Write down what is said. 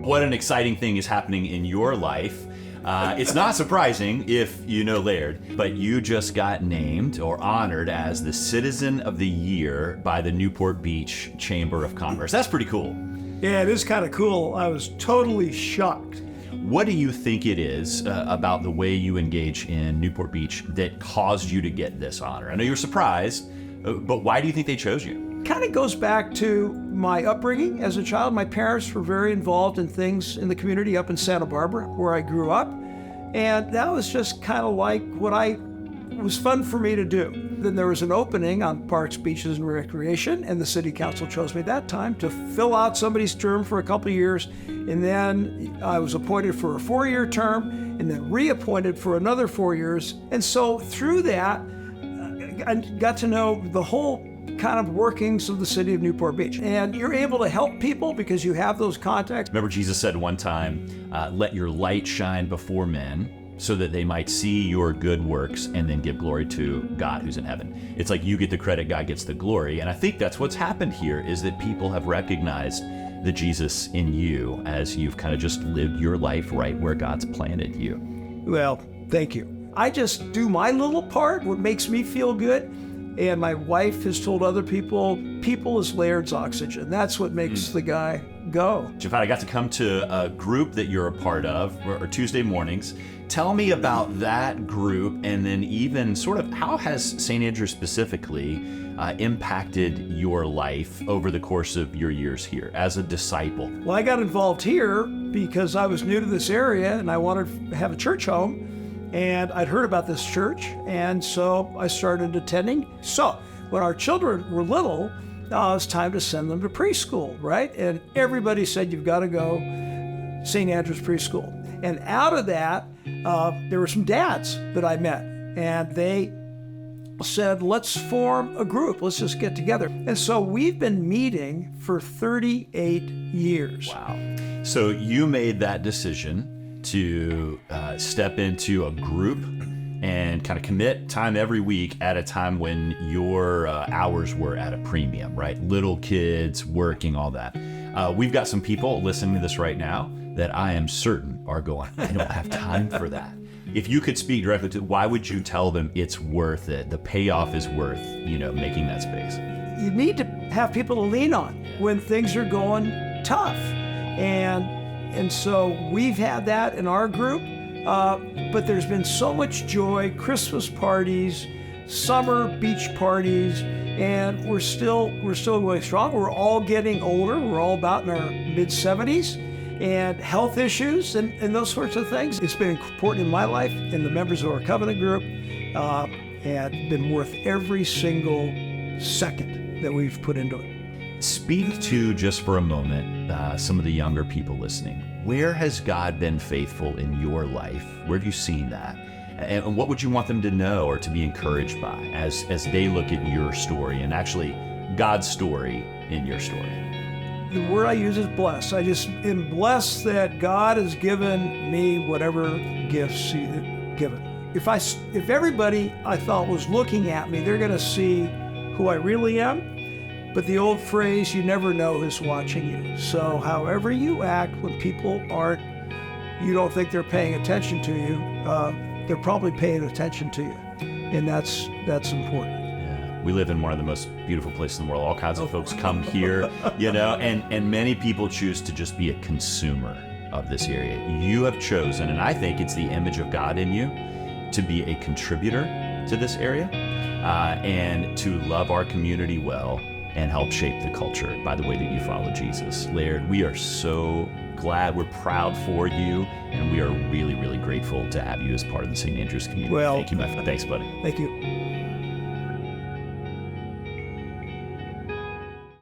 What an exciting thing is happening in your life. It's not surprising if you know Laird, but you just got named or honored as the Citizen of the Year by the Newport Beach Chamber of Commerce. That's pretty cool. Yeah, it is kind of cool. I was totally shocked. What do you think it is about the way you engage in Newport Beach that caused you to get this honor? I know you were surprised, but why do you think they chose you? Kind of goes back to my upbringing as a child. My parents were very involved in things in the community up in Santa Barbara, where I grew up. And that was just kind of like was fun for me to do. Then there was an opening on Parks, Beaches, and Recreation, and the city council chose me that time to fill out somebody's term for a couple of years. And then I was appointed for a 4-year term and then reappointed for another 4 years. And so through that, I got to know the whole kind of workings of the city of Newport Beach. And you're able to help people because you have those contacts. Remember Jesus said one time, let your light shine before men so that they might see your good works and then give glory to God who's in heaven. It's like you get the credit, God gets the glory. And I think that's what's happened here is that people have recognized the Jesus in you as you've kind of just lived your life right where God's planted you. Well, thank you. I just do my little part, what makes me feel good. And my wife has told other people is Laird's oxygen. That's what makes the guy go. Jafat, I got to come to a group that you're a part of, or Tuesday mornings. Tell me about that group, and then even sort of how has St. Andrew specifically impacted your life over the course of your years here as a disciple? Well, I got involved here because I was new to this area and I wanted to have a church home. And I'd heard about this church, and so I started attending. So when our children were little, it was time to send them to preschool, right? And everybody said, you've got to go St. Andrew's Preschool. And out of that, there were some dads that I met, and they said, let's form a group. Let's just get together. And so we've been meeting for 38 years. Wow. So you made that decision to step into a group and kind of commit time every week at a time when your hours were at a premium, right? Little kids, working, all that. We've got some people listening to this right now that I am certain are going, I don't have time for that. If you could speak directly to, why would you tell them it's worth it? The payoff is worth, making that space. You need to have people to lean on when things are going tough. And so we've had that in our group, but there's been so much joy, Christmas parties, summer beach parties, and we're still going strong. We're all getting older. We're all about in our mid-70s, and health issues and those sorts of things. It's been important in my life and the members of our covenant group, and been worth every single second that we've put into it. Speak to, just for a moment, some of the younger people listening. Where has God been faithful in your life? Where have you seen that? And what would you want them to know or to be encouraged by as they look at your story and actually God's story in your story? The word I use is blessed. I just am blessed that God has given me whatever gifts He's given. If everybody I thought was looking at me, they're going to see who I really am. But the old phrase, you never know who's watching you. So however you act when people you don't think they're paying attention to you, they're probably paying attention to you. And that's important. Yeah. We live in one of the most beautiful places in the world. All kinds of folks come here, and many people choose to just be a consumer of this area. You have chosen, and I think it's the image of God in you, to be a contributor to this area and to love our community well and help shape the culture by the way that you follow Jesus. Laird, we are so glad, we're proud for you, and we are really, really grateful to have you as part of the St. Andrews community. Well, thank you, my friend. Thanks, buddy. Thank you.